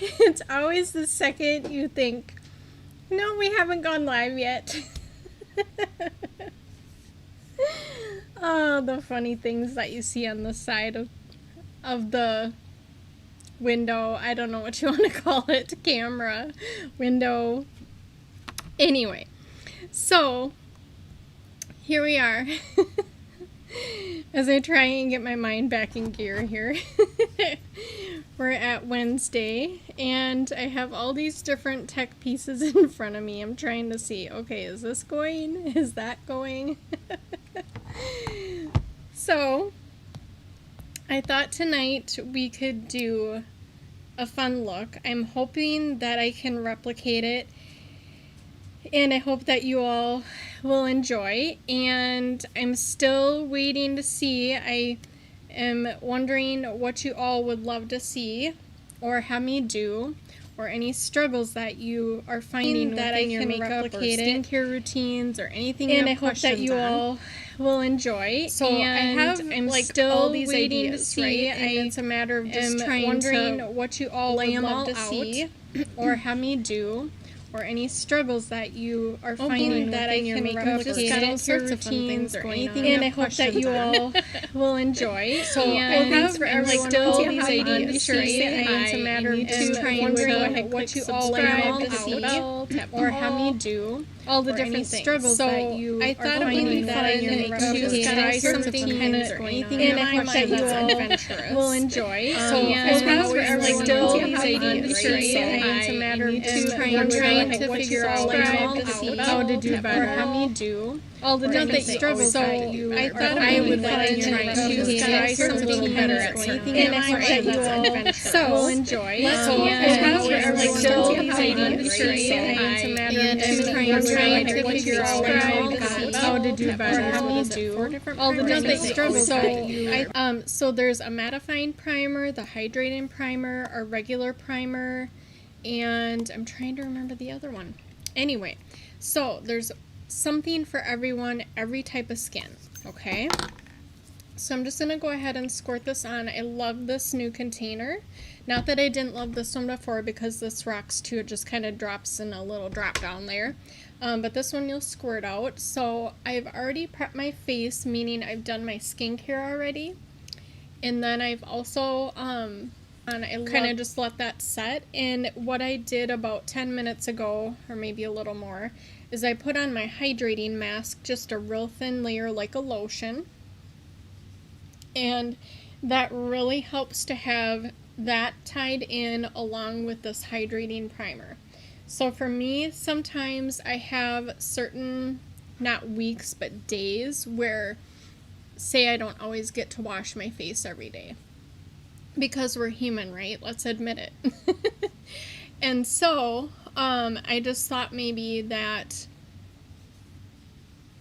It's always the second you think, no, we haven't gone live yet. Oh, the funny things that you see on the side of the window. I don't know what you want to call it. Camera, window. Anyway, so here we are. As I try and get my mind back in gear here. We're at Wednesday, and I have all these different tech pieces in front of me. I'm trying to see, okay, is this going? Is that going? So, I thought tonight we could do a fun look. I'm hoping that I can replicate it, and I hope that you all will enjoy. And I'm still waiting to see. I am wondering what you all would love to see or have me do, or any struggles that you are finding that I can replicate or skincare routines or anything. And I hope that you all will enjoy. So I'm like still all these waiting ideas, to see, right? And it's a matter of just wondering what you all would love to see or have me do, or any struggles that you are finding that I can replicate skincare routines or anything. And I hope that you all will enjoy. So I'm still all these ideas, right? It's a matter of just wondering what you all love to see or have me do. All the different struggles that you I thought are finding that I can replicate something kind of or anything. And I hope that you all will enjoy. So I'm still all these ideas, right? It's a matter of just trying to figure out how to do better, how me do all the different struggles that you I thought I would like to try to try something better at something. And I hope that you all will enjoy. So I'm still all these ideas, right? It's a matter of just trying to figure out how to do better, how me do all the different struggles that you so there's a mattifying primer, the hydrating primer, a regular primer, and I'm trying to remember the other one. Anyway, so there's something for everyone, every type of skin, okay? So I'm just going to go ahead and squirt this on. I love this new container. Not that I didn't love this one before, because this rocks too. It just kind of drops in a little drop down there. But this one you'll squirt out. So I've already prepped my face, meaning I've done my skincare already. And then I've also and I kind of just let that set. And what I did about 10 minutes ago, or maybe a little more, is I put on my hydrating mask, just a real thin layer like a lotion. And that really helps to have that tied in along with this hydrating primer. So for me, sometimes I have certain, not weeks, but days where, say, I don't always get to wash my face every day. Because we're human, right? Let's admit it. And so, I just thought maybe that,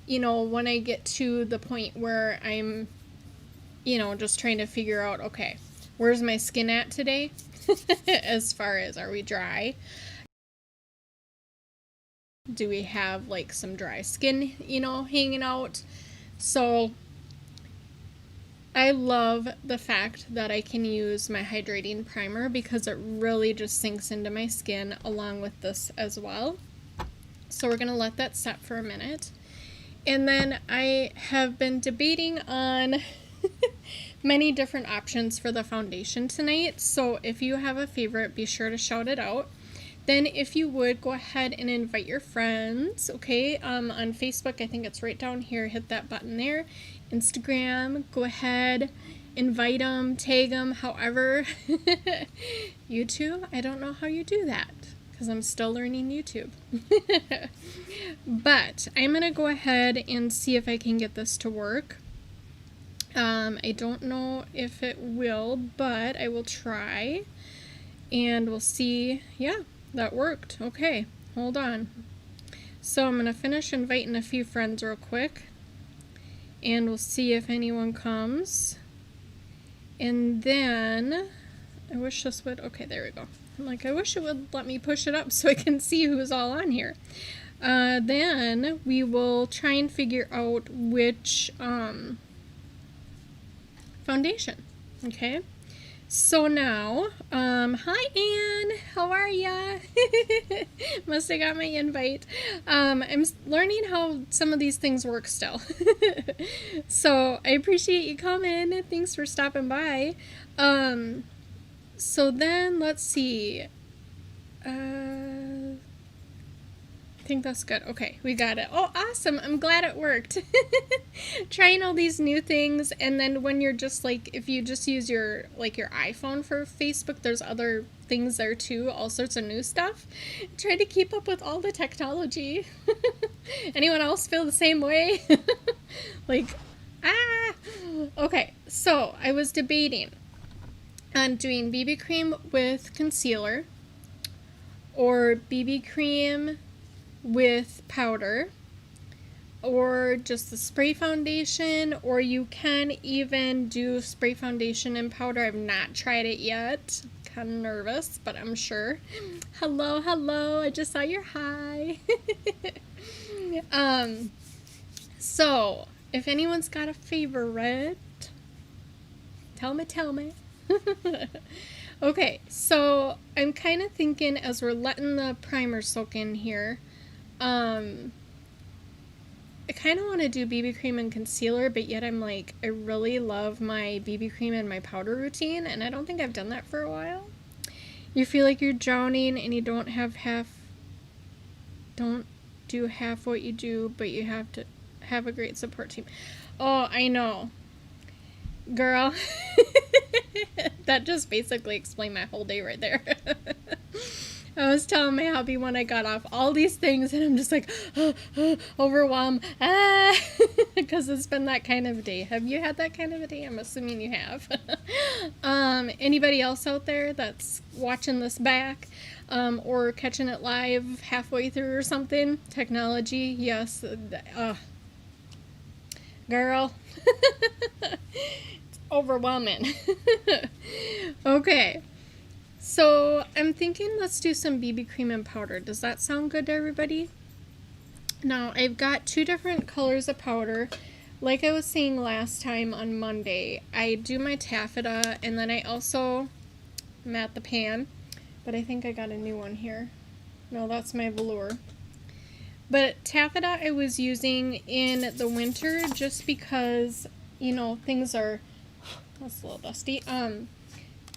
you know, when I get to the point where I'm, you know, just trying to figure out, okay, where's my skin at today? As far as, are we dry? Do we have like some dry skin, you know, hanging out? So I love the fact that I can use my hydrating primer because it really just sinks into my skin along with this as well. So we're going to let that set for a minute. And then I have been debating on many different options for the foundation tonight. So if you have a favorite, be sure to shout it out. Then if you would, go ahead and invite your friends, okay? On Facebook, I think it's right down here. Hit that button there. Instagram, go ahead, invite them, tag them, however. YouTube, I don't know how you do that because I'm still learning YouTube. But I'm going to go ahead and see if I can get this to work. I don't know if it will, but I will try. And we'll see. Yeah, that worked. Okay, hold on. So I'm going to finish inviting a few friends real quick. And we'll see if anyone comes. And then, I wish this would, okay, there we go. I'm like, I wish it would let me push it up so I can see who's all on here. Then we will try and figure out which foundation, okay? So now, hi Anne, how are ya? Must have got my invite. I'm learning how some of these things work still. So I appreciate you coming. Thanks for stopping by. So then let's see. I think that's good. Okay, we got it. Oh, awesome. I'm glad it worked. Trying all these new things, and then when you're just like, if you just use your iPhone for Facebook, there's other things there too, all sorts of new stuff. Try to keep up with all the technology. Anyone else feel the same way? Like, ah! Okay, so I was debating on doing BB cream with concealer or BB cream with powder, or just the spray foundation, or you can even do spray foundation and powder. I've not tried it yet. Kind of nervous, but I'm sure. Hello, hello. I just saw your hi. So if anyone's got a favorite, tell me. Okay, so I'm kind of thinking as we're letting the primer soak in here, I kind of want to do BB cream and concealer, but yet I'm like, I really love my BB cream and my powder routine, and I don't think I've done that for a while. You feel like you're drowning and you don't do half what you do, but you have to have a great support team. Oh, I know. Girl. That just basically explained my whole day right there. I was telling my hubby when I got off all these things, and I'm just like, overwhelmed, because it's been that kind of day. Have you had that kind of a day? I'm assuming you have. Anybody else out there that's watching this back, or catching it live halfway through or something? Technology, yes. Girl. It's overwhelming. Okay. So I'm thinking let's do some BB cream and powder. Does that sound good to everybody? Now I've got two different colors of powder. Like I was saying last time on Monday, I do my taffeta, and then I also mat the pan, but I think I got a new one here. No, that's my velour. But taffeta I was using in the winter just because, you know, things are, that's a little dusty,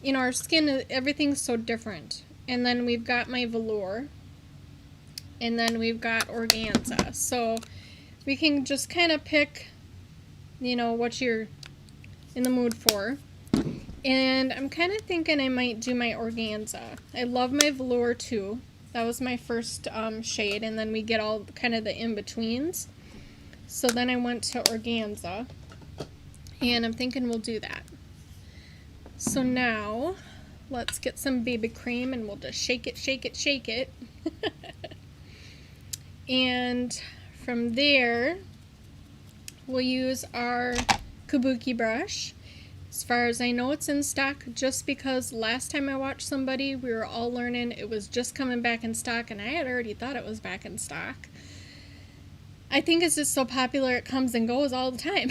you know, our skin, everything's so different. And then we've got my velour, and then we've got organza. So we can just kind of pick, you know, what you're in the mood for. And I'm kind of thinking I might do my organza. I love my velour too. That was my first shade, and then we get all kind of the in-betweens. So then I went to organza, and I'm thinking we'll do that. So now, let's get some BB cream, and we'll just shake it. And from there, we'll use our kabuki brush. As far as I know, it's in stock, just because last time I watched somebody, we were all learning it was just coming back in stock, and I had already thought it was back in stock. I think it's just so popular it comes and goes all the time.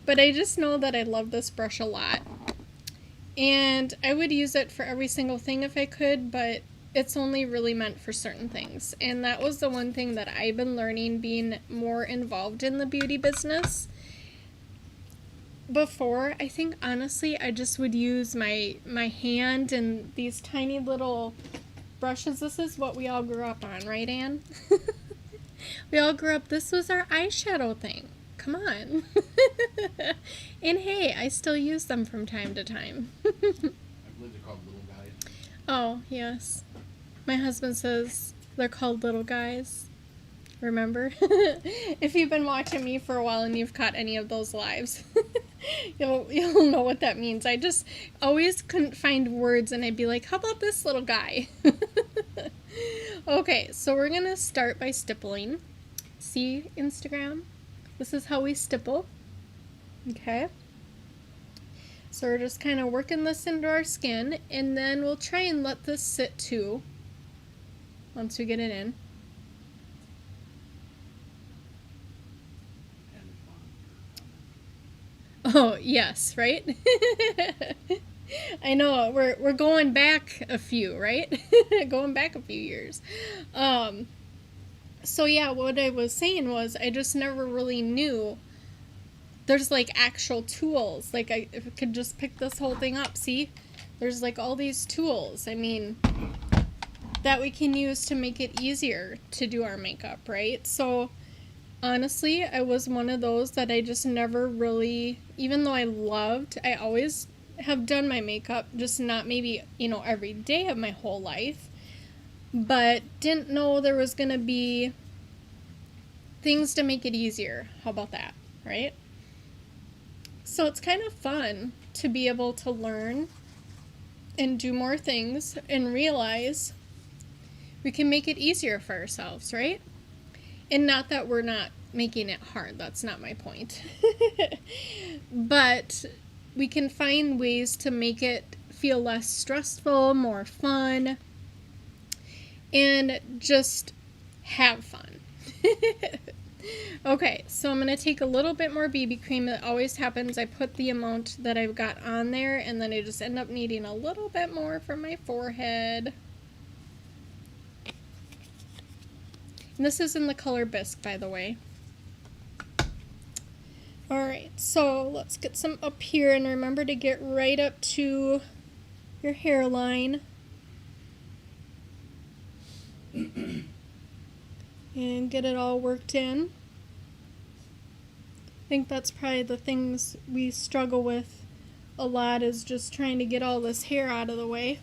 But I just know that I love this brush a lot. And I would use it for every single thing if I could, but it's only really meant for certain things. And that was the one thing that I've been learning being more involved in the beauty business. Before, I think honestly I just would use my hand and these tiny little brushes. This is what we all grew up on, right, Anne? We all grew up, this was our eyeshadow thing. Come on. And hey, I still use them from time to time. I believe they're called little guys. Oh, yes. My husband says they're called little guys. Remember? If you've been watching me for a while and you've caught any of those lives, you'll know what that means. I just always couldn't find words, and I'd be like, how about this little guy? Okay, so we're going to start by stippling. See, Instagram? This is how we stipple. Okay. So we're just kind of working this into our skin, and then we'll try and let this sit too once we get it in. Oh, yes, right? I know we're going back a few, right? Going back a few years. So yeah, what I was saying was I just never really knew there's like actual tools. Like I could just pick this whole thing up. See, there's like all these tools. I mean, that we can use to make it easier to do our makeup, right? So honestly, I was one of those that I just never really, even though I always have done my makeup, just not maybe, every day of my whole life, but didn't know there was going to be things to make it easier. How about that, right? So it's kind of fun to be able to learn and do more things and realize we can make it easier for ourselves, right? And not that we're not making it hard, that's not my point. But we can find ways to make it feel less stressful, more fun, and just have fun. Okay, so I'm going to take a little bit more BB cream. It always happens. I put the amount that I've got on there, and then I just end up needing a little bit more for my forehead. And this is in the color Bisque, by the way. Alright, so let's get some up here, and remember to get right up to your hairline. And get it all worked in. I think that's probably the things we struggle with a lot, is just trying to get all this hair out of the way.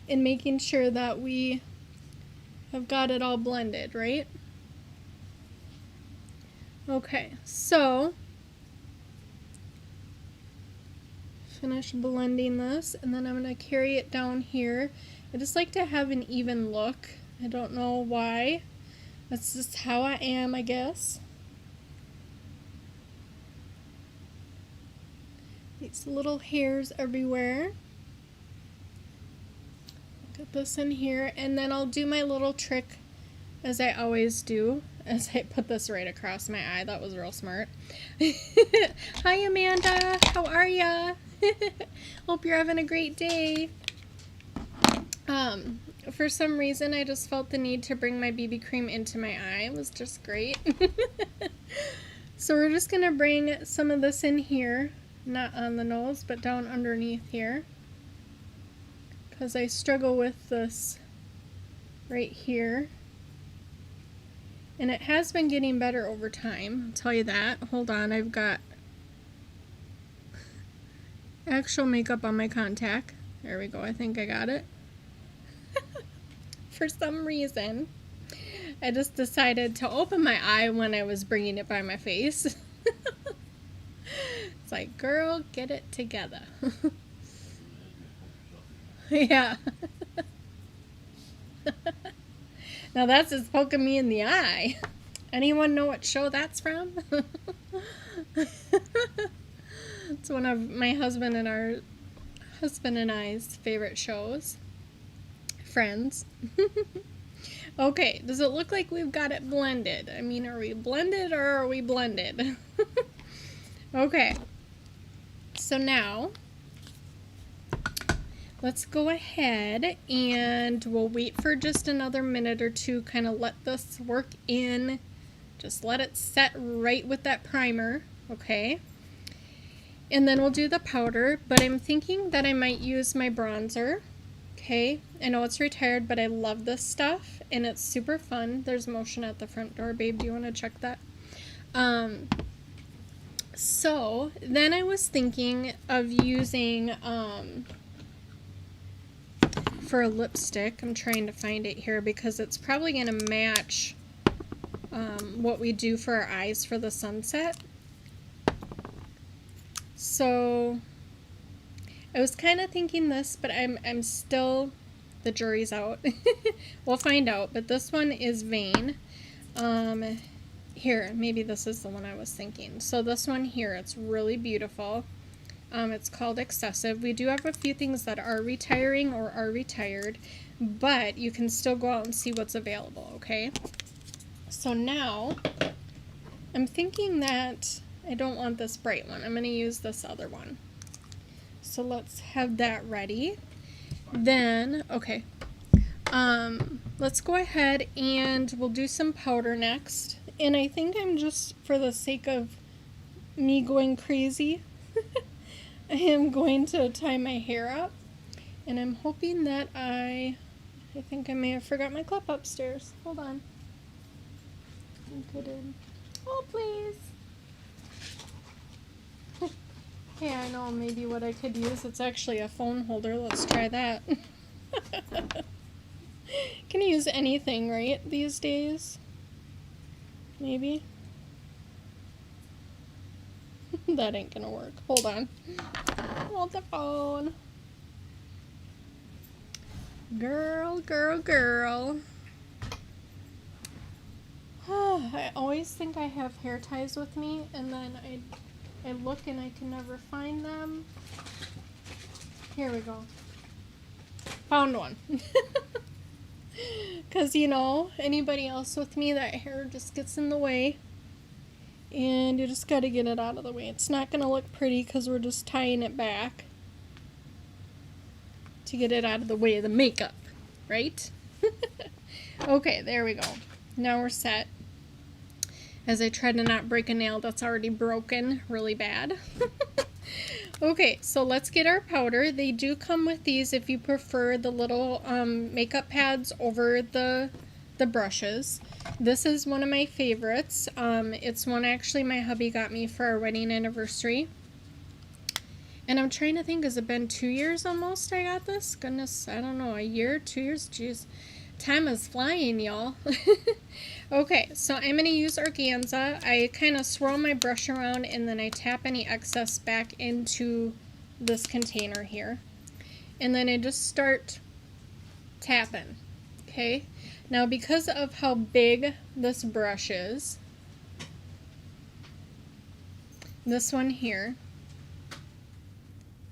And making sure that we have got it all blended, right? Okay, so finish blending this, and then I'm going to carry it down here. I just like to have an even look. I don't know why. That's just how I am, I guess. These little hairs everywhere. Get this in here, and then I'll do my little trick as I always do, as I put this right across my eye. That was real smart. Hi Amanda, how are ya? Hope you're having a great day. For some reason I just felt the need to bring my BB cream into my eye. It was just great. So we're just gonna bring some of this in here, not on the nose, but down underneath here, because I struggle with this right here. And it has been getting better over time, I'll tell you that. Hold on, I've got actual makeup on my contact. There we go, I think I got it. For some reason, I just decided to open my eye when I was bringing it by my face. It's like, girl, get it together. Yeah. Now that's just poking me in the eye. Anyone know what show that's from? It's one of my husband and I's favorite shows. Friends. Okay, does it look like we've got it blended? I mean, are we blended or are we blended? Okay, so now let's go ahead and we'll wait for just another minute or two, kind of let this work in. Just let it set right with that primer, okay? And then we'll do the powder, but I'm thinking that I might use my bronzer. Okay, I know it's retired, but I love this stuff, and it's super fun. There's motion at the front door, babe. Do you want to check that? So then I was thinking of using, for a lipstick, I'm trying to find it here because it's probably going to match what we do for our eyes for the sunset. So I was kind of thinking this, but I'm still, the jury's out. We'll find out, but this one is Vain. Here, maybe this is the one I was thinking. So this one here, it's really beautiful. It's called Excessive. We do have a few things that are retiring or are retired, but you can still go out and see what's available, okay? So now, I'm thinking that I don't want this bright one. I'm going to use this other one. so let's have that ready. Then, okay, let's go ahead and we'll do some powder next. And I think I'm just, for the sake of me going crazy, I am going to tie my hair up. And I'm hoping that I think I may have forgot my clip upstairs. Hold on. I think I did. Oh, please. Hey, I know maybe what I could use. It's actually a phone holder. Let's try that. Can you use anything, right, these days? Maybe. That ain't gonna work. Hold on. Hold the phone. Girl, girl, girl. I always think I have hair ties with me, and then I look and I can never find them. Here we go. Found one. Because, you know, anybody else with me, that hair just gets in the way. And you just got to get it out of the way. It's not going to look pretty because we're just tying it back to get it out of the way of the makeup, right? Okay, there we go. Now we're set. As I try to not break a nail that's already broken really bad. Okay, so let's get our powder. They do come with these if you prefer the little makeup pads over the brushes. This is one of my favorites. It's one actually my hubby got me for our wedding anniversary. And I'm trying to think, has it been 2 years almost I got this? Goodness, I don't know, a year, 2 years? Jeez, time is flying, y'all. Okay, so I'm going to use organza. I kind of swirl my brush around and then I tap any excess back into this container here. And then I just start tapping, okay? Now because of how big this brush is, this one here,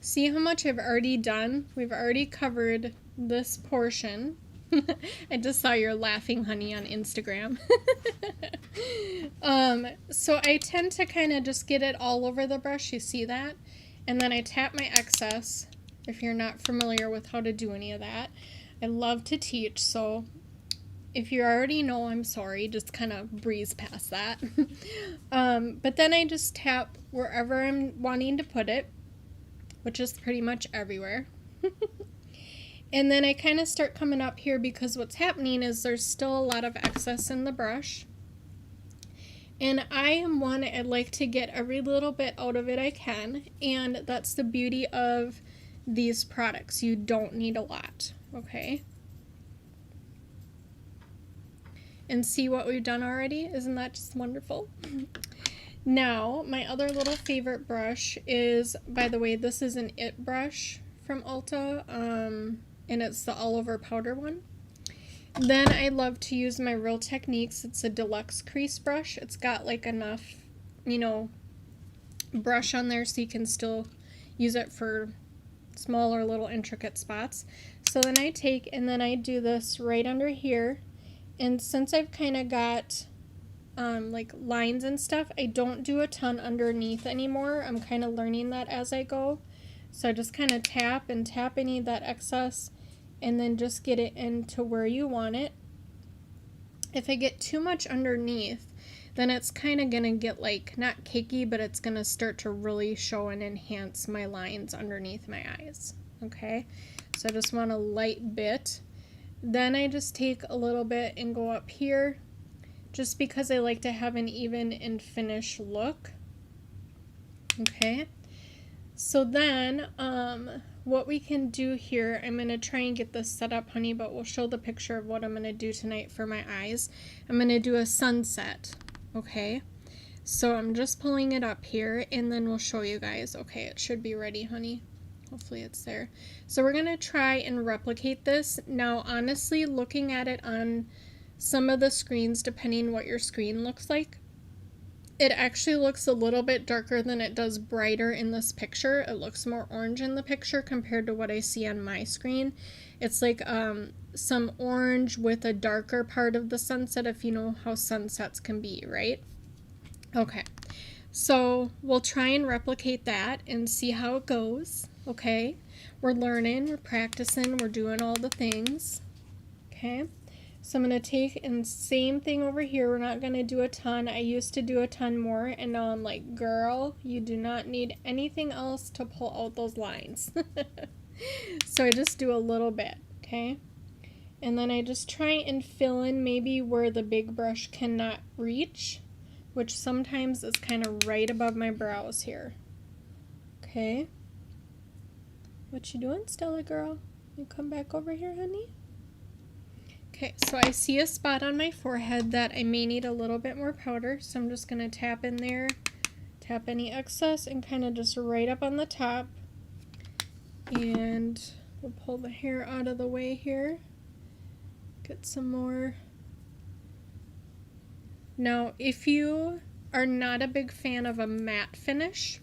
see how much I've already done? We've already covered this portion. I just saw your laughing honey on Instagram. So I tend to kind of just get it all over the brush, you see that? And then I tap my excess, if you're not familiar with how to do any of that. I love to teach, so if you already know, I'm sorry, just kind of breeze past that. But then I just tap wherever I'm wanting to put it, which is pretty much everywhere. And then I kind of start coming up here because what's happening is there's still a lot of excess in the brush. And I am one, I like to get every little bit out of it I can. And that's the beauty of these products. You don't need a lot, okay? And see what we've done already? Isn't that just wonderful? Now, my other little favorite brush is, by the way, this is an IT brush from Ulta. And it's the all over powder one. Then I love to use my Real Techniques. It's a deluxe crease brush. It's got like enough, you know, brush on there so you can still use it for smaller little intricate spots. So then I take and then I do this right under here. And since I've kind of got like lines and stuff, I don't do a ton underneath anymore. I'm kind of learning that as I go. So I just kind of tap and tap any of that excess and then just get it into where you want it. If I get too much underneath, then it's kind of going to get like, not cakey, but it's going to start to really show and enhance my lines underneath my eyes. Okay, so I just want a light bit. Then I just take a little bit and go up here, just because I like to have an even and finished look. Okay, so then what we can do here, I'm going to try and get this set up, honey, but we'll show the picture of what I'm going to do tonight for my eyes. I'm going to do a sunset, okay? So I'm just pulling it up here, and then we'll show you guys. Okay, it should be ready, honey. Hopefully it's there. So we're going to try and replicate this. Now, honestly, looking at it on some of the screens, depending what your screen looks like, it actually looks a little bit darker than it does brighter in this picture. It looks more orange in the picture compared to what I see on my screen. It's like some orange with a darker part of the sunset, if you know how sunsets can be, right? Okay, So we'll try and replicate that and see how it goes, okay? We're learning, we're practicing, we're doing all the things, okay? So I'm going to take, and same thing over here, we're not going to do a ton. I used to do a ton more, and now I'm like, girl, you do not need anything else to pull out those lines. So I just do a little bit, okay? And then I just try and fill in maybe where the big brush cannot reach, which sometimes is kind of right above my brows here. Okay. What you doing, Stella girl? You come back over here, honey? Okay, so I see a spot on my forehead that I may need a little bit more powder, so I'm just going to tap in there, tap any excess, and kind of just right up on the top. And we'll pull the hair out of the way here. Get some more. Now, if you are not a big fan of a matte finish,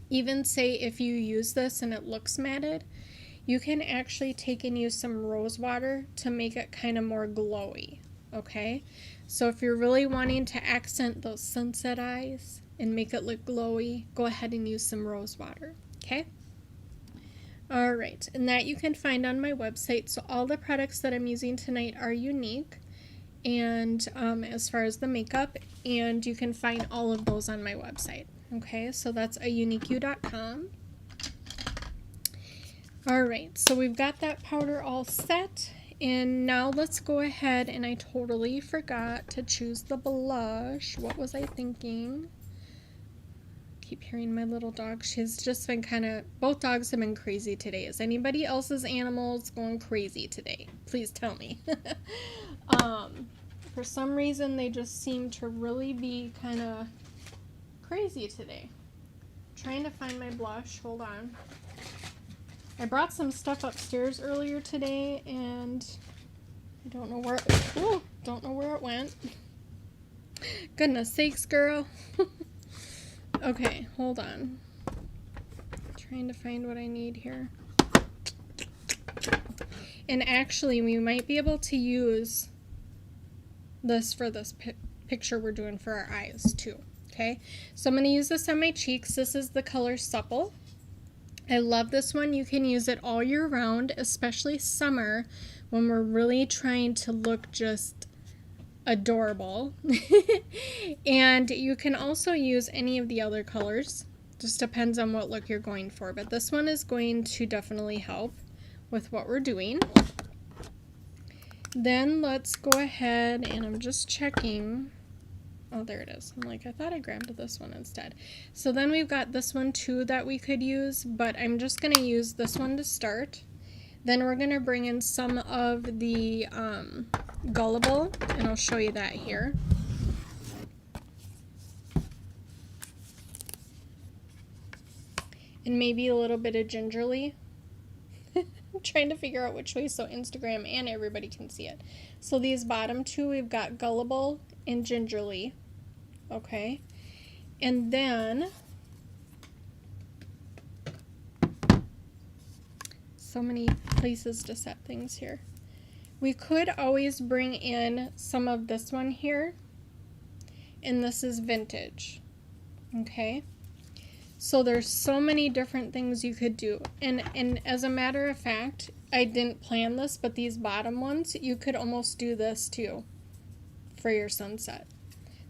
even say if you use this and it looks matted, you can actually take and use some rose water to make it kind of more glowy, okay? So if you're really wanting to accent those sunset eyes and make it look glowy, go ahead and use some rose water, okay? All right, and that you can find on my website. So all the products that I'm using tonight are unique, and as far as the makeup, and you can find all of those on my website. Okay, so that's auniqueyou.com. All right, so we've got that powder all set, and now let's go ahead, and I totally forgot to choose the blush. What was I thinking? Keep hearing my little dog. She's just been both dogs have been crazy today. Is anybody else's animals going crazy today? Please tell me. For some reason, they just seem to really be kind of crazy today. Trying to find my blush. Hold on. I brought some stuff upstairs earlier today, and I don't know where it went. Goodness sakes, girl. Okay, hold on. Trying to find what I need here. And actually, we might be able to use this for this picture we're doing for our eyes too. Okay, so I'm going to use this on my cheeks. This is the color Supple. I love this one. You can use it all year round, especially summer when we're really trying to look just adorable. And you can also use any of the other colors. Just depends on what look you're going for. But this one is going to definitely help with what we're doing. Then let's go ahead, and I'm just checking. Oh, there it is. I'm like, I thought I grabbed this one instead. So then we've got this one too that we could use, but I'm just going to use this one to start. Then we're going to bring in some of the Gullible, and I'll show you that here. And maybe a little bit of Gingerly. I'm trying to figure out which way so Instagram and everybody can see it. So these bottom two, we've got Gullible and Gingerly. Okay. And then so many places to set things here. We could always bring in some of this one here, and this is Vintage. Okay, so there's so many different things you could do, and as a matter of fact, I didn't plan this, but these bottom ones, you could almost do this too for your sunset.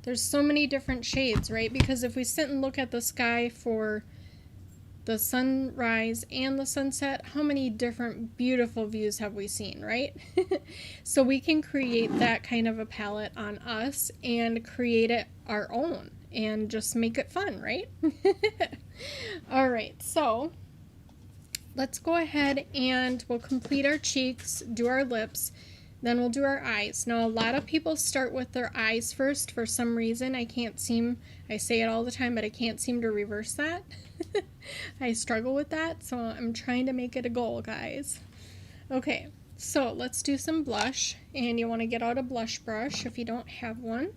There's so many different shades, right? Because if we sit and look at the sky for the sunrise and the sunset, how many different beautiful views have we seen, right? So we can create that kind of a palette on us and create it our own and just make it fun, right? All right, so let's go ahead and we'll complete our cheeks, do our lips, then we'll do our eyes. Now, a lot of people start with their eyes first for some reason. I say it all the time, but I can't seem to reverse that. I struggle with that, so I'm trying to make it a goal, guys. Okay, so let's do some blush, and you want to get out a blush brush if you don't have one.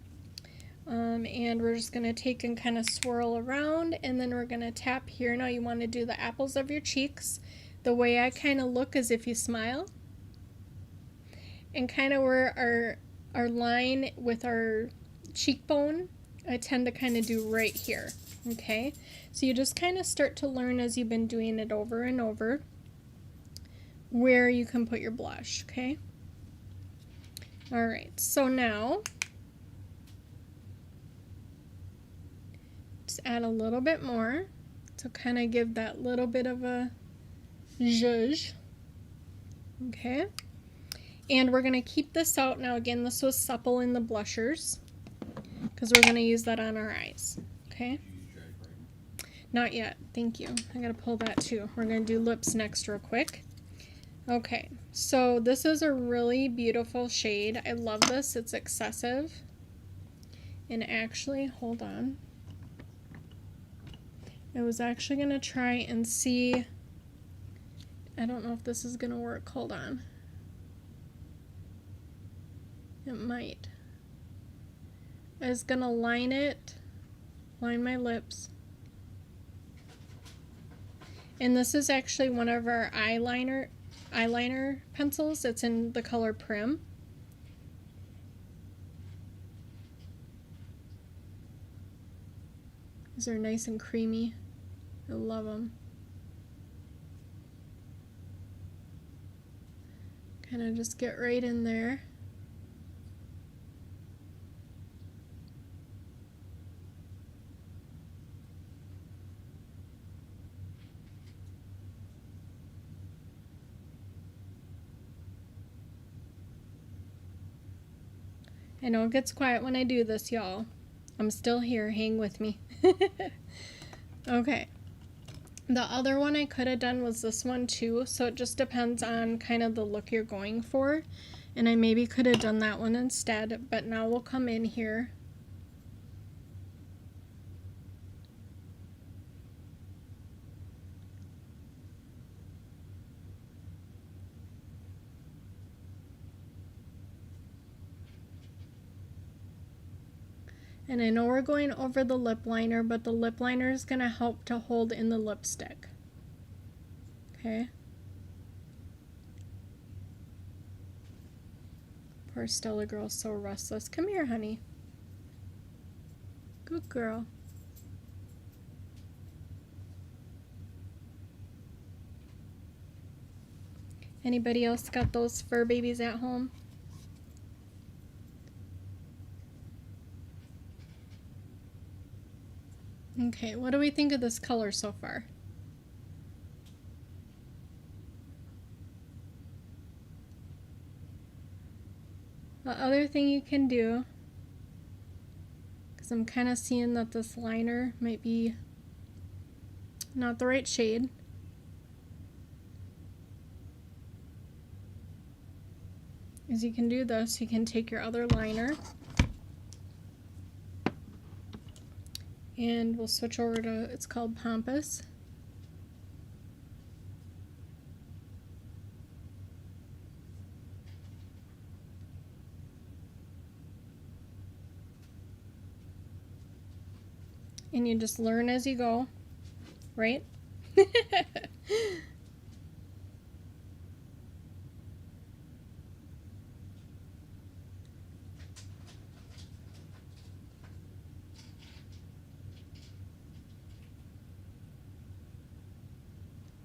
And we're just going to take and kind of swirl around, and then we're going to tap here. Now you want to do the apples of your cheeks. The way I kind of look is if you smile, and kind of where our line with our cheekbone I tend to kind of do right here, okay? So you just kind of start to learn as you've been doing it over and over where you can put your blush, okay? All right, so now just add a little bit more to kind of give that little bit of a zhuzh, okay? And we're gonna keep this out. Now again, this was supple in the blushers because we're gonna use that on our eyes, okay? Did you use your eye primer? Not yet, thank you. I gotta pull that too. We're gonna do lips next real quick. Okay, so this is a really beautiful shade. I love this, it's excessive. And actually, hold on. I was actually gonna try and see, I don't know if this is gonna work, hold on. It might. I was gonna line my lips. And this is actually one of our eyeliner pencils. It's in the color Prim. These are nice and creamy. I love them. Kind of just get right in there. I know it gets quiet when I do this, y'all. I'm still here, hang with me. Okay. The other one I could have done was this one too, so it just depends on kind of the look you're going for. And I maybe could have done that one instead, but now we'll come in here. And I know we're going over the lip liner, but the lip liner is going to help to hold in the lipstick. Okay? Poor Stella girl's so restless. Come here, honey. Good girl. Anybody else got those fur babies at home? Okay, what do we think of this color so far? The other thing you can do, because I'm kind of seeing that this liner might be not the right shade, is you can do this. You can take your other liner and we'll switch over to, it's called Pampas. And you just learn as you go, right?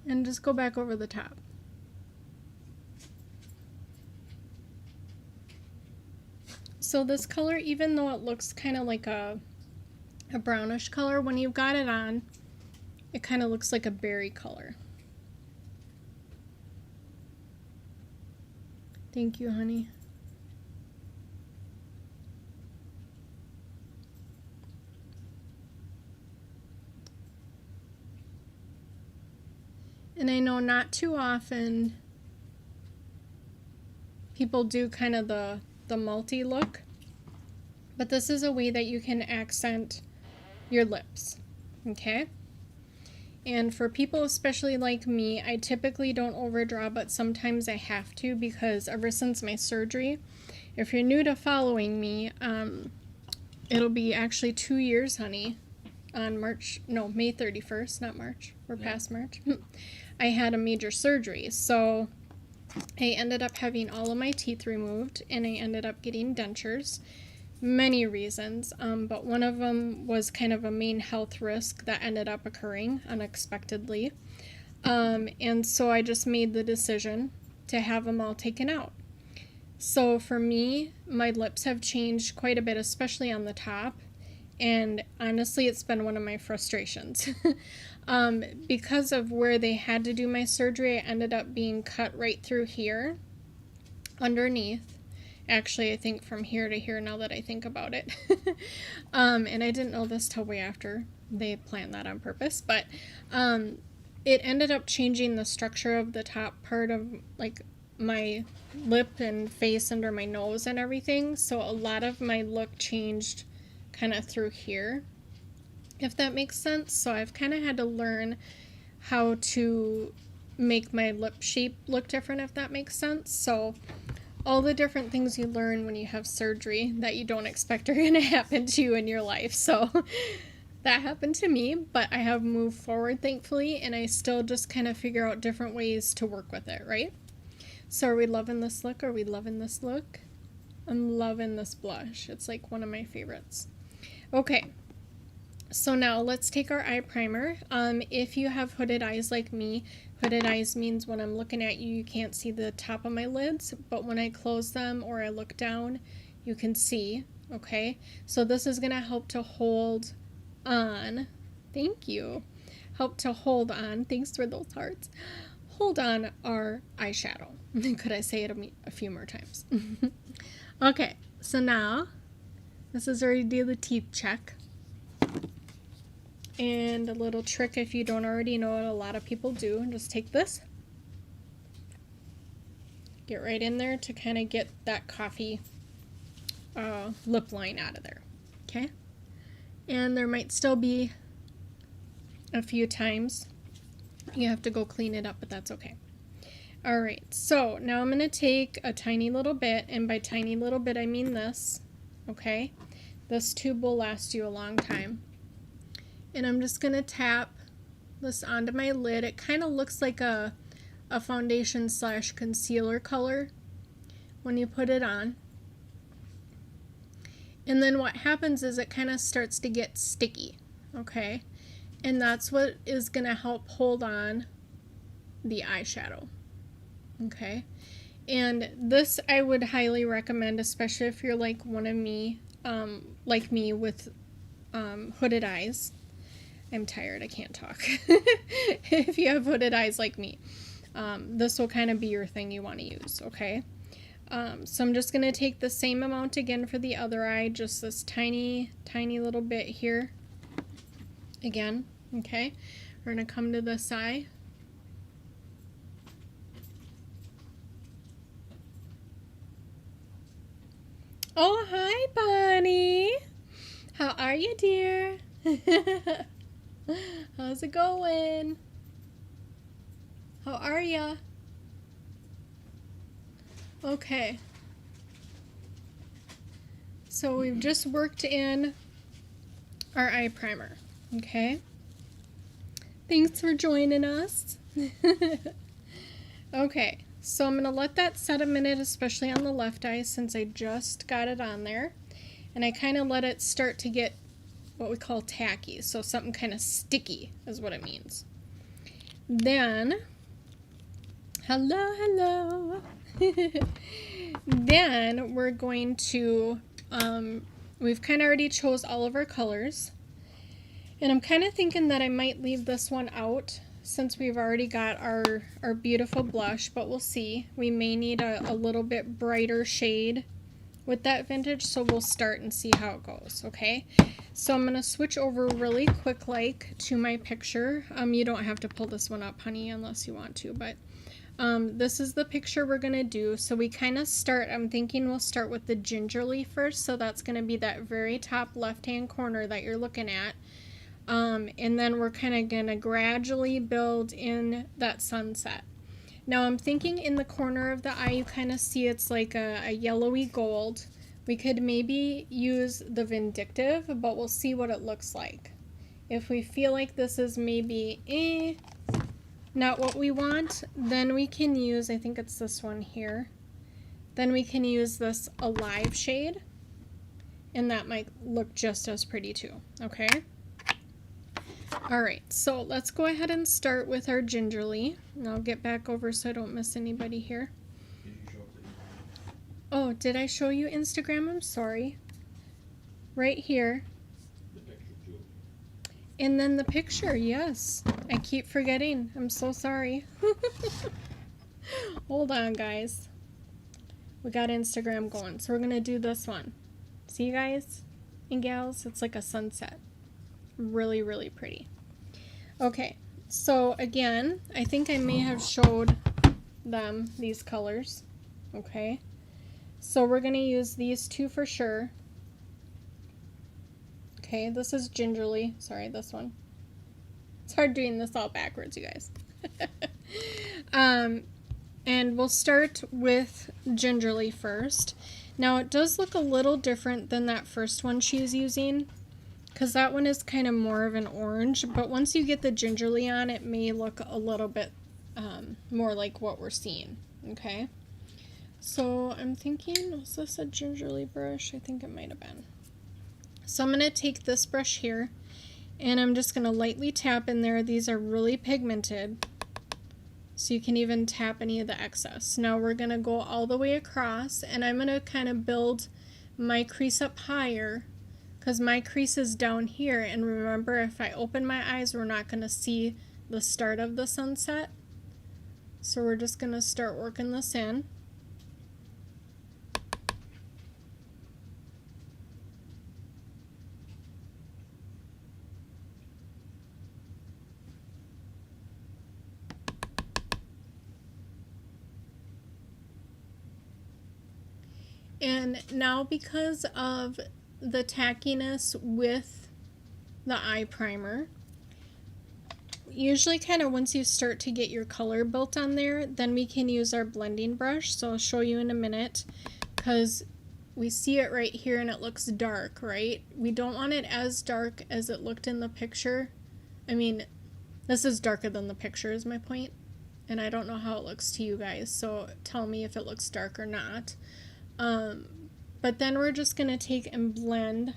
And just go back over the top. So this color, even though it looks kind of like a brownish color, when you've got it on, it kind of looks like a berry color. Thank you, honey. And I know not too often people do kind of the multi look, but this is a way that you can accent your lips, okay? And for people especially like me, I typically don't overdraw, but sometimes I have to because ever since my surgery, if you're new to following me, it'll be actually 2 years, honey, on May 31st, not March, we're past March. I had a major surgery, so I ended up having all of my teeth removed and I ended up getting dentures many reasons, but one of them was kind of a main health risk that ended up occurring unexpectedly. And so I just made the decision to have them all taken out. So for me, my lips have changed quite a bit, especially on the top. And honestly, it's been one of my frustrations. Because of where they had to do my surgery, I ended up being cut right through here, underneath. Actually, I think from here to here now that I think about it. And I didn't know this till way after they planned that on purpose. But it ended up changing the structure of the top part of like my lip and face under my nose and everything. So a lot of my look changed kind of through here, if that makes sense. So I've kind of had to learn how to make my lip shape look different, if that makes sense. So all the different things you learn when you have surgery that you don't expect are going to happen to you in your life. So that happened to me, but I have moved forward, thankfully, and I still just kind of figure out different ways to work with it, right? So are we loving this look? Are we loving this look? I'm loving this blush. It's like one of my favorites. Okay, so now let's take our eye primer. If you have hooded eyes like me, hooded eyes means when I'm looking at you, you can't see the top of my lids, but when I close them or I look down, you can see, okay? So this is gonna help to hold on, thank you, help to hold on, thanks for those hearts, hold on our eyeshadow. Could I say it a few more times? Okay, so now, this is where you do the teeth check. And a little trick if you don't already know it, a lot of people do, just take this, get right in there to kind of get that coffee lip line out of there, okay? And there might still be a few times you have to go clean it up, but that's okay. All right, so now I'm going to take a tiny little bit, and by tiny little bit I mean this, okay? This tube will last you a long time. And I'm just going to tap this onto my lid. It kind of looks like a foundation / concealer color when you put it on. And then what happens is it kind of starts to get sticky, okay? And that's what is going to help hold on the eyeshadow, okay? And this I would highly recommend, especially if you're like me with hooded eyes. I'm tired, I can't talk. If you have hooded eyes like me, this will kind of be your thing you want to use, okay? So I'm just going to take the same amount again for the other eye, just this tiny, tiny little bit here. Again, okay? We're going to come to this eye. Oh, hi, Bonnie. How are you, dear? How's it going? How are ya? Okay. So we've just worked in our eye primer, okay? Thanks for joining us. Okay, so I'm going to let that set a minute, especially on the left eye, since I just got it on there. And I kind of let it start to get what we call tacky, so something kind of sticky is what it means. Then, hello. Then we're going to, we've kind of already chose all of our colors. And I'm kind of thinking that I might leave this one out since we've already got our beautiful blush, but we'll see. We may need a little bit brighter shade with that vintage, so we'll start and see how it goes, okay? So I'm going to switch over really quick to my picture. You don't have to pull this one up, honey, unless you want to, but this is the picture we're going to do. So we kind of start, I'm thinking we'll start with the gingerly first, so that's going to be that very top left-hand corner that you're looking at. And then we're kind of going to gradually build in that sunset. Now I'm thinking in the corner of the eye, you kind of see it's like a yellowy gold. We could maybe use the Vindictive, but we'll see what it looks like. If we feel like this is maybe not what we want, then we can use, I think it's this one here. Then we can use this Alive shade. And that might look just as pretty too, okay? All right, so let's go ahead and start with our gingerly. And I'll get back over so I don't miss anybody here. Did you show up the Instagram? Oh, did I show you Instagram? I'm sorry. Right here. The picture too. And then the picture, yes. I keep forgetting. I'm so sorry. Hold on, guys. We got Instagram going. So we're going to do this one. See, guys and gals? It's like a sunset. Really, really pretty. Okay, so again, I think I may have showed them these colors. Okay, so we're going to use these two for sure. Okay, this is gingerly. Sorry, this one. It's hard doing this all backwards, you guys. And we'll start with gingerly first. Now, it does look a little different than that first one she's using, because that one is kind of more of an orange, but once you get the gingerly on, it may look a little bit more like what we're seeing, okay? So I'm thinking, was this a gingerly brush? I think it might have been. So I'm going to take this brush here, and I'm just going to lightly tap in there. These are really pigmented, so you can even tap any of the excess. Now we're going to go all the way across, and I'm going to kind of build my crease up higher, because my crease is down here, and remember, if I open my eyes, we're not going to see the start of the sunset. So we're just going to start working this in. And now, because of the tackiness with the eye primer, usually kind of once you start to get your color built on there, then we can use our blending brush. So I'll show you in a minute, because we see it right here and it looks dark, right? We don't want it as dark as it looked in the picture. I mean, this is darker than the picture is my point, and I don't know how it looks to you guys, so tell me if it looks dark or not. But then we're just going to take and blend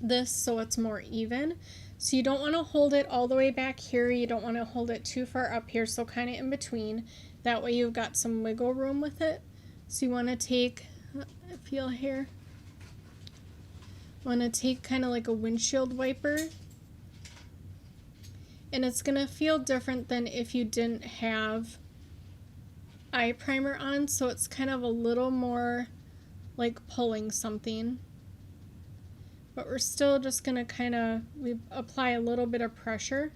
this so it's more even. So you don't want to hold it all the way back here. You don't want to hold it too far up here, so kind of in between. That way you've got some wiggle room with it. So you want to take, feel here, want to take kind of like a windshield wiper. And it's going to feel different than if you didn't have eye primer on, so it's kind of a little more like pulling something, but we're still just going to kind of, we apply a little bit of pressure,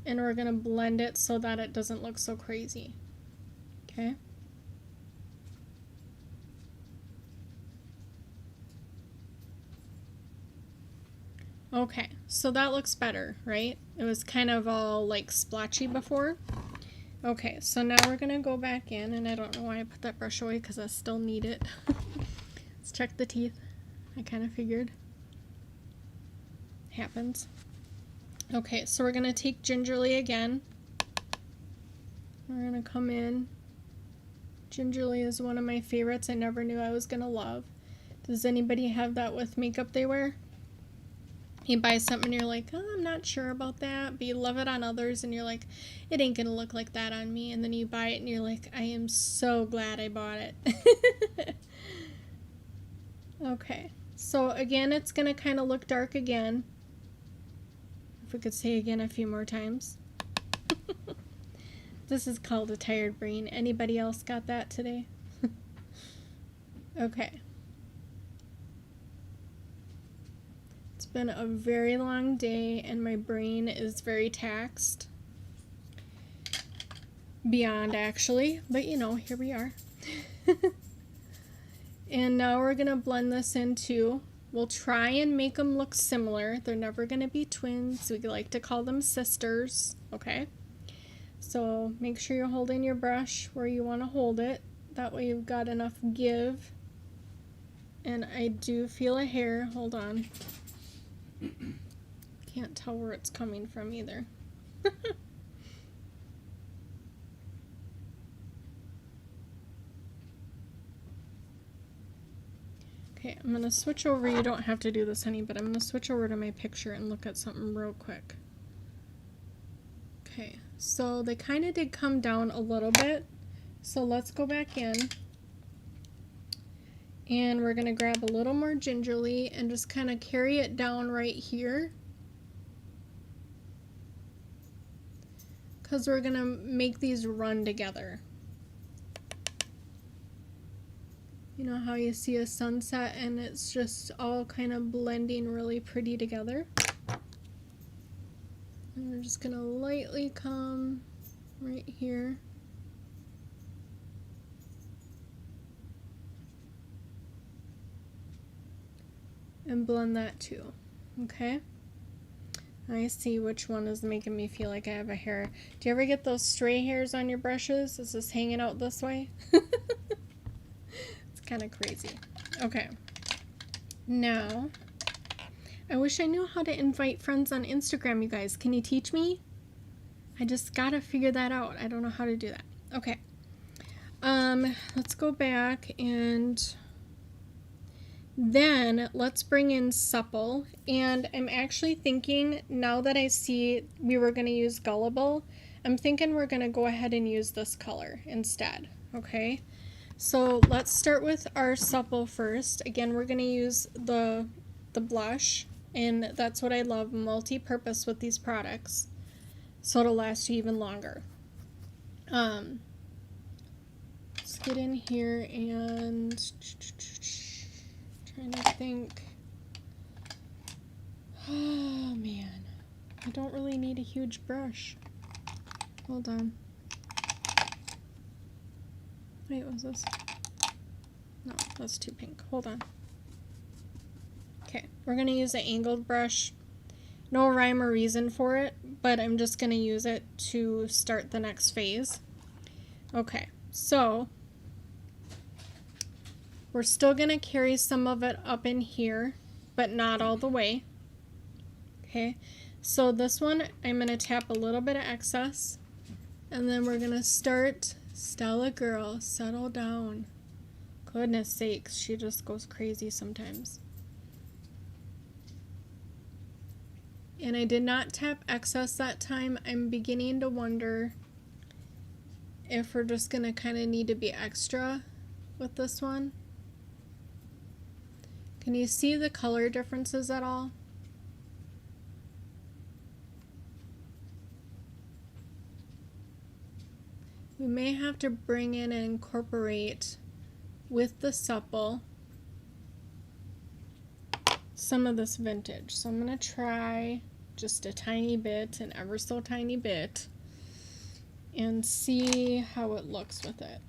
and we're going to blend it so that it doesn't look so crazy. Okay, okay, so that looks better, right? It was kind of all like splotchy before. Okay, so now we're going to go back in, and I don't know why I put that brush away because I still need it. Let's check the teeth. I kind of figured. Happens. Okay, so we're going to take gingerly again. We're going to come in. Gingerly is one of my favorites I never knew I was going to love. Does anybody have that with makeup they wear? You buy something and you're like, oh, I'm not sure about that, but you love it on others and you're like, it ain't gonna look like that on me, and then you buy it and you're like, I am so glad I bought it. Okay, so again, it's gonna kind of look dark again. If we could say again a few more times. This is called a tired brain. Anybody else got that today? Okay. It's been a very long day and my brain is very taxed. Beyond, actually, but you know, here we are. And now we're going to blend this into, we'll try and make them look similar. They're never going to be twins. We like to call them sisters, okay? So make sure you're holding your brush where you want to hold it. That way you've got enough give. And I do feel a hair. Hold on. Can't tell where it's coming from either. Okay, Okay, I'm going to switch over. You don't have to do this, honey, but I'm going to switch over to my picture and look at something real quick. Okay, so they kind of did come down a little bit. So let's go back in. And we're going to grab a little more gingerly and just kind of carry it down right here. Because we're going to make these run together. You know how you see a sunset and it's just all kind of blending really pretty together? And we're just going to lightly come right here. And blend that too. Okay? I see which one is making me feel like I have a hair. Do you ever get those stray hairs on your brushes? Is this hanging out this way? Kind of crazy. Okay. Now, I wish I knew how to invite friends on Instagram, you guys. Can you teach me? I just gotta figure that out. I don't know how to do that. Okay. Let's go back and then let's bring in Supple. And I'm actually thinking, now that I see we were gonna use Gullible, I'm thinking we're gonna go ahead and use this color instead. Okay. So let's start with our Supple first. Again, we're going to use the blush, and that's what I love, multi-purpose with these products, so it'll last you even longer. Let's get in here and trying to think. Oh man, I don't really need a huge brush. Hold on. Wait, what was this? No, that's too pink. Hold on. Okay, we're going to use an angled brush. No rhyme or reason for it, but I'm just going to use it to start the next phase. Okay, so we're still going to carry some of it up in here, but not all the way. Okay, so this one, I'm going to tap a little bit of excess, and then we're going to start... Stella girl, settle down. Goodness sakes, she just goes crazy sometimes. And I did not tap excess that time. I'm beginning to wonder if we're just going to kind of need to be extra with this one. Can you see the color differences at all? We may have to bring in and incorporate with the Supple some of this vintage. So I'm going to try just a tiny bit, an ever so tiny bit, and see how it looks with it.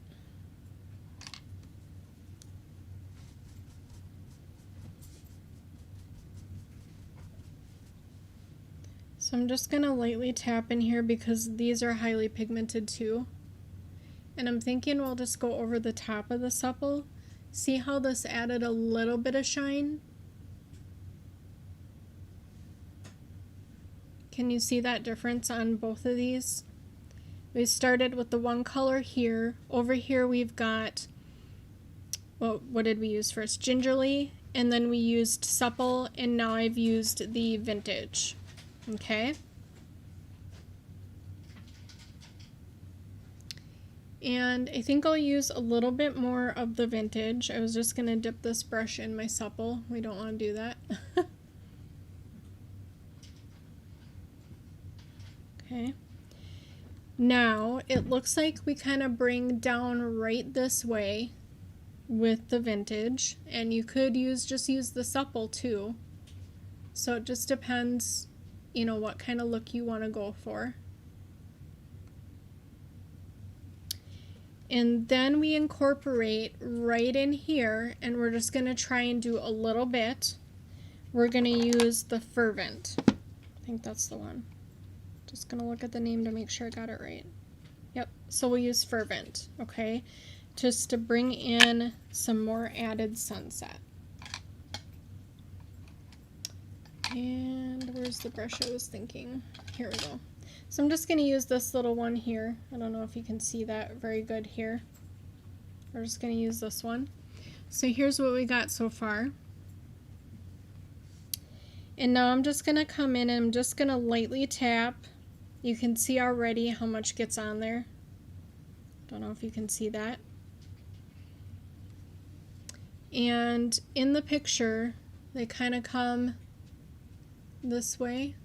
So I'm just going to lightly tap in here because these are highly pigmented too. And I'm thinking we'll just go over the top of the Supple. See how this added a little bit of shine? Can you see that difference on both of these? We started with the one color here. Over here we've got, well, what did we use first? Gingerly, and then we used Supple, and now I've used the vintage. Okay? And I think I'll use a little bit more of the vintage. I was just going to dip this brush in my Supple. We don't want to do that. Okay. Now, it looks like we kind of bring down right this way with the vintage. And you could just use the Supple too. So it just depends, you know, what kind of look you want to go for. And then we incorporate right in here, and we're just going to try and do a little bit. We're going to use the Fervent. I think that's the one. Just going to look at the name to make sure I got it right. Yep, so we'll use Fervent, okay? Just to bring in some more added sunset. And where's the brush I was thinking? Here we go. So I'm just going to use this little one here. I don't know if you can see that very good here. We're just going to use this one. So here's what we got so far. And now I'm just going to come in and I'm just going to lightly tap. You can see already how much gets on there. Don't know if you can see that. And in the picture, they kind of come this way.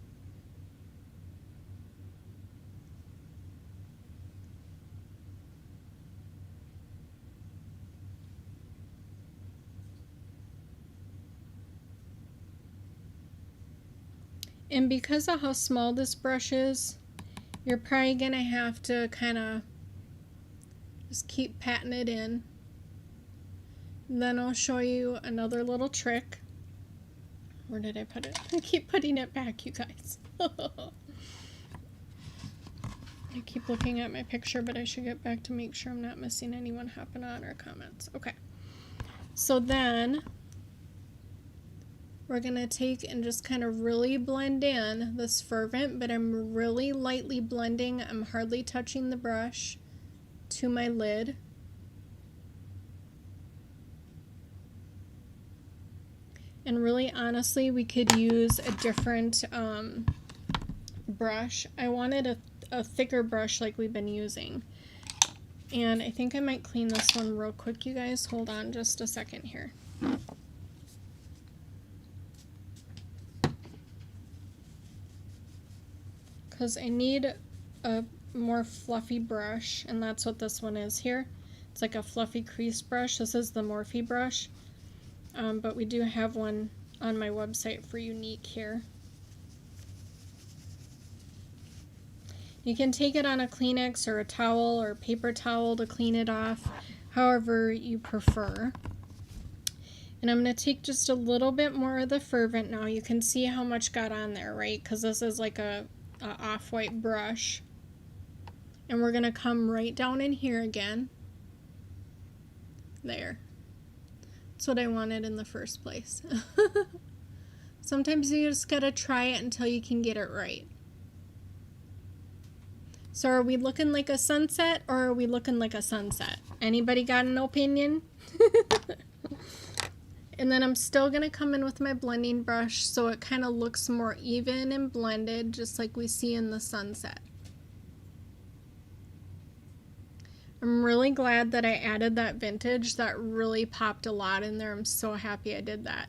And because of how small this brush is, you're probably going to have to kind of just keep patting it in. And then I'll show you another little trick. Where did I put it? I keep putting it back, you guys. I keep looking at my picture, but I should get back to make sure I'm not missing anyone hopping on or comments. Okay. So then we're going to take and just kind of really blend in this fervent, but I'm really lightly blending. I'm hardly touching the brush to my lid. And really, honestly, we could use a different brush. I wanted a thicker brush like we've been using. And I think I might clean this one real quick, you guys. Hold on just a second here. Because I need a more fluffy brush, and that's what this one is here. It's like a fluffy crease brush. This is the Morphe brush. But we do have one on my website for Younique here. You can take it on a Kleenex or a towel or a paper towel to clean it off, however you prefer. And I'm going to take just a little bit more of the fervent now. You can see how much got on there, right? Because this is like a off-white brush. And we're going to come right down in here again. There. That's what I wanted in the first place. Sometimes you just gotta try it until you can get it right. So are we looking like a sunset or are we looking like a sunset? Anybody got an opinion? And then I'm still gonna come in with my blending brush so it kind of looks more even and blended, just like we see in the sunset. I'm really glad that I added that vintage. That really popped a lot in there. I'm so happy I did that.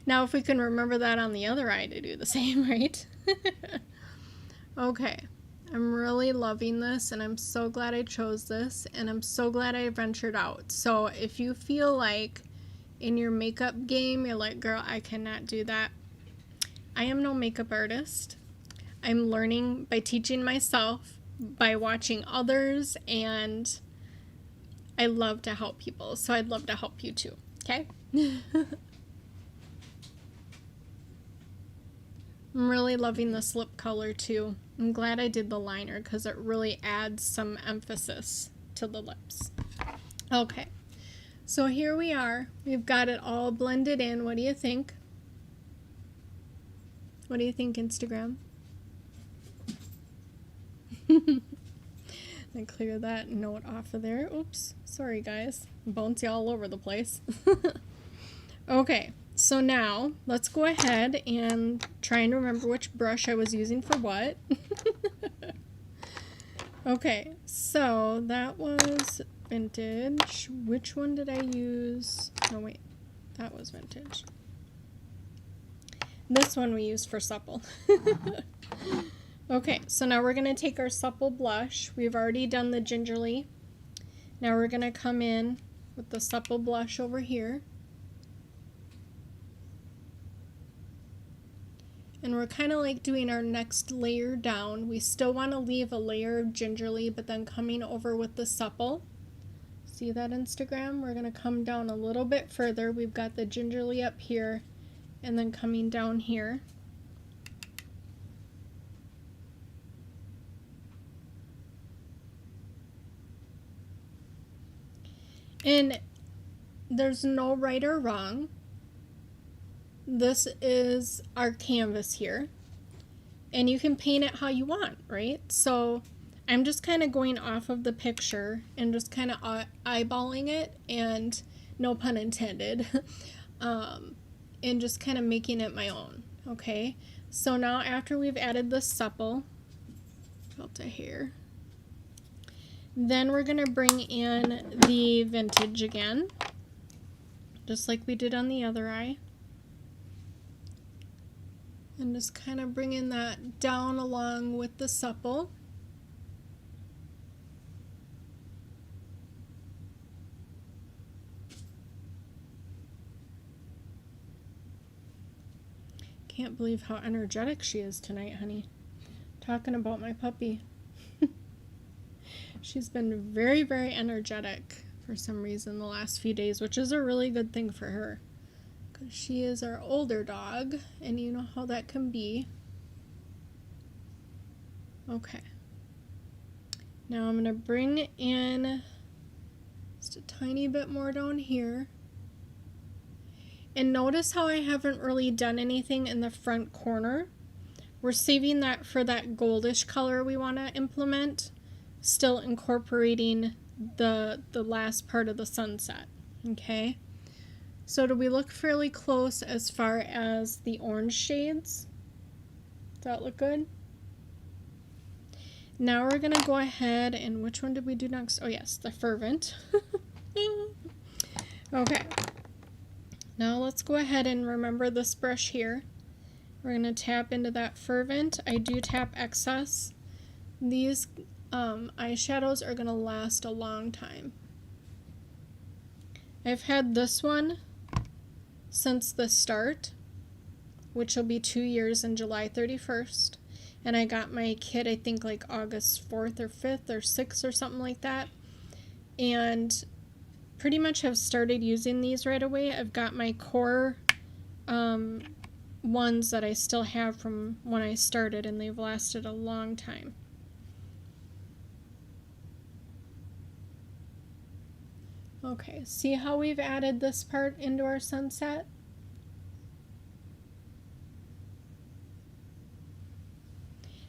Now if we can remember that on the other eye to do the same, right? Okay, I'm really loving this and I'm so glad I chose this and I'm so glad I ventured out. So if you feel like in your makeup game you're like, girl, I cannot do that, I am no makeup artist. I'm learning by teaching myself, by watching others, and I love to help people, so I'd love to help you too, okay? I'm really loving this lip color too. I'm glad I did the liner because it really adds some emphasis to the lips. Okay, so here we are. We've got it all blended in. What do you think? What do you think, Instagram? I clear that note off of there. Oops, sorry guys. Bouncy all over the place. Okay, so now let's go ahead and try and remember which brush I was using for what. Okay, so that was vintage. Which one did I use? No, wait, that was vintage. This one we used for supple. Okay, so now we're going to take our supple blush. We've already done the gingerly. Now we're going to come in with the supple blush over here. And we're kind of like doing our next layer down. We still want to leave a layer of gingerly, but then coming over with the supple. See that, Instagram? We're going to come down a little bit further. We've got the gingerly up here and then coming down here. And there's no right or wrong. This is our canvas here. And you can paint it how you want, right? So I'm just kind of going off of the picture and just kind of eyeballing it and no pun intended. And just kind of making it my own. Okay, so now after we've added the supple delta here, then we're going to bring in the vintage again, just like we did on the other eye. And just kind of bringing that down along with the supple. Can't believe how energetic she is tonight, honey. Talking about my puppy. She's been very, very energetic for some reason the last few days, which is a really good thing for her. Because she is our older dog, and you know how that can be. Okay. Now I'm going to bring in just a tiny bit more down here. And notice how I haven't really done anything in the front corner. We're saving that for that goldish color we want to implement, still incorporating the last part of the sunset. Okay? So do we look fairly close as far as the orange shades? Does that look good? Now we're going to go ahead and which one did we do next? Oh yes, the fervent. Okay. Now let's go ahead and remember this brush here. We're going to tap into that fervent. I do tap excess. These eyeshadows are going to last a long time. I've had this one since the start, which will be 2 years in July 31st. And I got my kit, I think like August 4th or 5th or 6th or something like that. And pretty much have started using these right away. I've got my core ones that I still have from when I started, and they've lasted a long time. Okay, see how we've added this part into our sunset?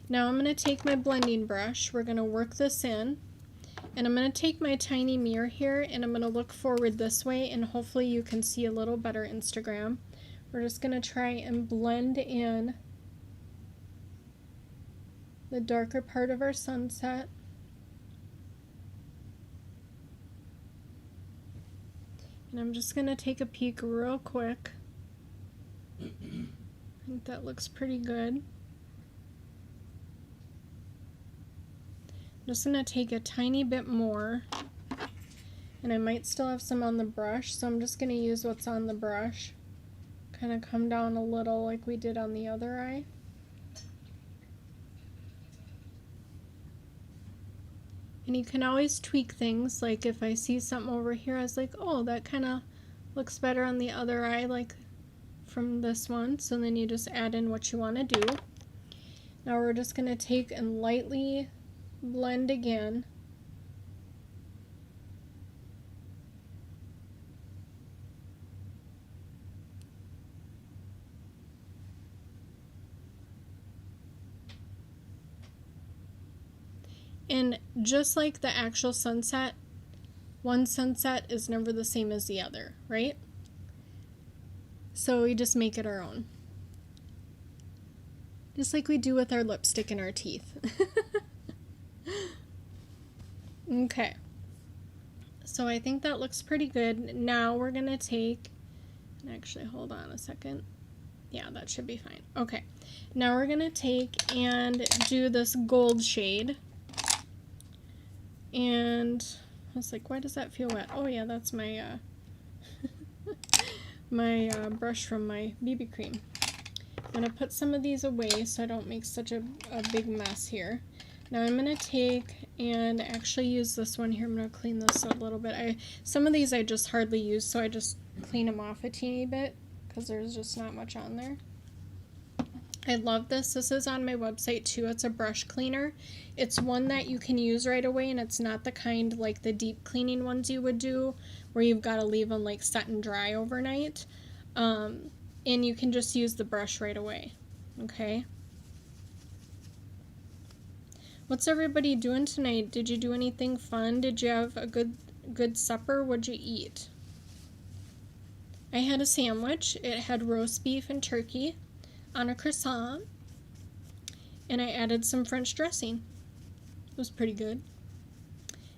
Now I'm going to take my blending brush, we're going to work this in, and I'm going to take my tiny mirror here and I'm going to look forward this way, and hopefully you can see a little better Instagram. We're just going to try and blend in the darker part of our sunset. And I'm just going to take a peek real quick. I think that looks pretty good. I'm just going to take a tiny bit more, and I might still have some on the brush, so I'm just going to use what's on the brush. Kind of come down a little like we did on the other eye. And you can always tweak things, like if I see something over here, I was like, oh, that kind of looks better on the other eye, like from this one. So then you just add in what you want to do. Now we're just going to take and lightly blend again. And just like the actual sunset, one sunset is never the same as the other, right? So we just make it our own. Just like we do with our lipstick and our teeth. Okay. So I think that looks pretty good. Now we're going to take, actually hold on a second. Yeah, that should be fine. Okay. Now we're going to take and do this gold shade. And I was like, why does that feel wet? Oh yeah, that's my my brush from my BB cream. I'm going to put some of these away so I don't make such a big mess here. Now I'm going to take and actually use this one here. I'm going to clean this a little bit. Some of these I just hardly use, so I just clean them off a teeny bit because there's just not much on there. I love this. This is on my website too. It's a brush cleaner. It's one that you can use right away, and it's not the kind like the deep cleaning ones you would do where you've got to leave them like set and dry overnight. And you can just use the brush right away. Okay. What's everybody doing tonight? Did you do anything fun? Did you have a good supper? What'd you eat? I had a sandwich. It had roast beef and turkey on a croissant, and I added some French dressing. It was pretty good.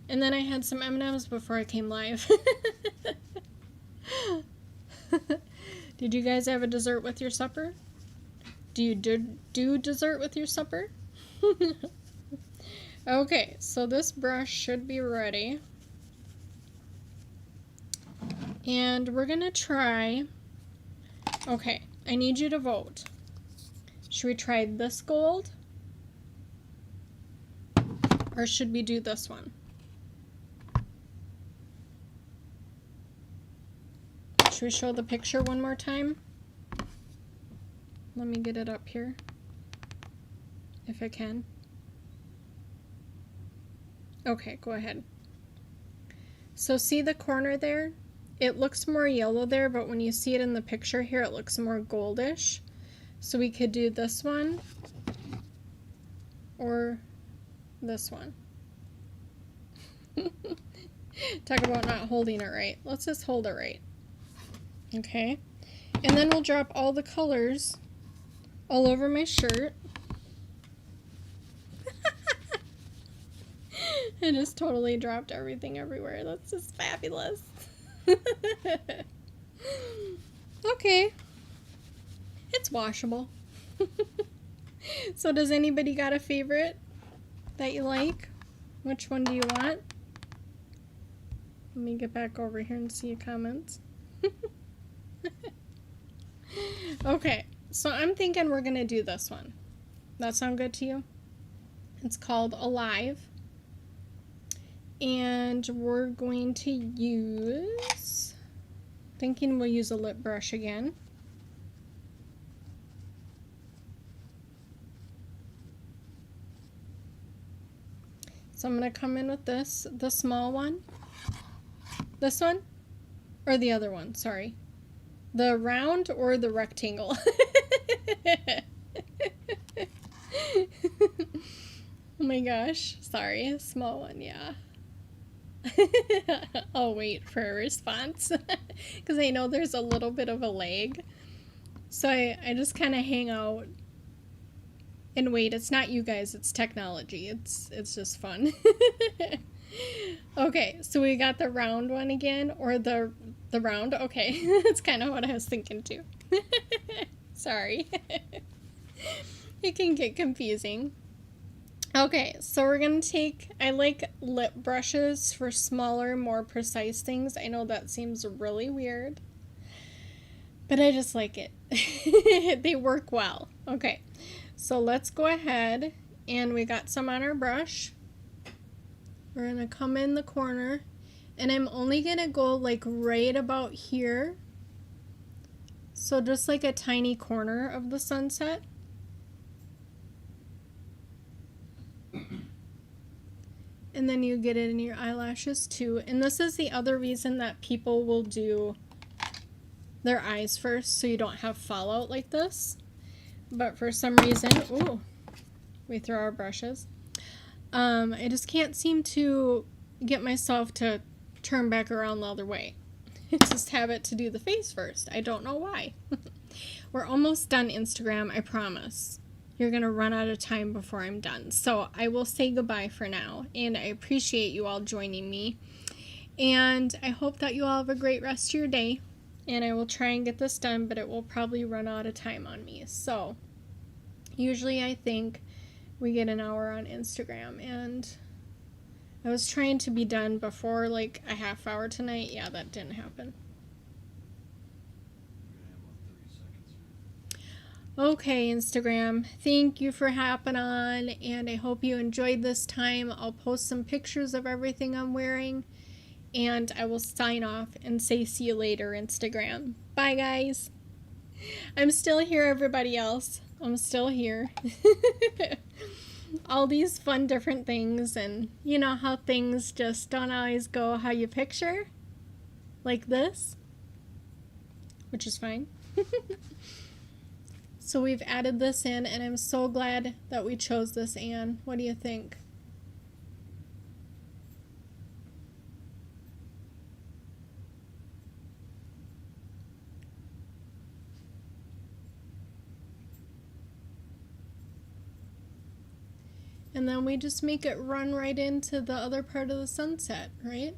And then I had some M&Ms before I came live. Did you guys have a dessert with your supper? Do you do dessert with your supper? Okay, so this brush should be ready. And we're gonna try, okay, I need you to vote. Should we try this gold? Or should we do this one? Should we show the picture one more time? Let me get it up here, if I can. Okay, go ahead. So see the corner there? It looks more yellow there, but when you see it in the picture here, it looks more goldish. So we could do this one or this one. Talk about not holding it right. Let's just hold it right. Okay. And then we'll drop all the colors all over my shirt. I just totally dropped everything everywhere. That's just fabulous. Okay. It's washable. So does anybody got a favorite that you like? Which one do you want? Let me get back over here and see your comments. Okay, so I'm thinking we're gonna do this one. That sound good to you? It's called Alive. And we're going to use, thinking we'll use a lip brush again. So I'm going to come in with this, the small one. This one? Or the other one, sorry. The round or the rectangle? Oh my gosh, sorry, small one, yeah. I'll wait for a response because I know there's a little bit of a lag. So I just kind of hang out and wait. It's not you guys, it's technology. It's just fun. Okay, so we got the round one again, or the round. Okay, that's kind of what I was thinking too. Sorry. It can get confusing. Okay, so we're going to take, I like lip brushes for smaller, more precise things. I know that seems really weird, but I just like it. They work well. Okay, so let's go ahead, and we got some on our brush. We're going to come in the corner, and I'm only going to go like right about here. So just like a tiny corner of the sunset. And then you get it in your eyelashes too. And this is the other reason that people will do their eyes first, so you don't have fallout like this. But for some reason, ooh, we throw our brushes. I just can't seem to get myself to turn back around the other way. It's just habit to do the face first. I don't know why. We're almost done Instagram, I promise. You're going to run out of time before I'm done. So I will say goodbye for now, and I appreciate you all joining me. And I hope that you all have a great rest of your day, and I will try and get this done, but it will probably run out of time on me. So usually I think we get an hour on Instagram, and I was trying to be done before like a half hour tonight. Yeah, that didn't happen. Okay, Instagram, thank you for hopping on, and I hope you enjoyed this time. I'll post some pictures of everything I'm wearing, and I will sign off and say see you later, Instagram. Bye, guys. I'm still here, everybody else. I'm still here. All these fun different things, and you know how things just don't always go how you picture? Like this? Which is fine. So we've added this in, and I'm so glad that we chose this, Anne. What do you think? And then we just make it run right into the other part of the sunset, right?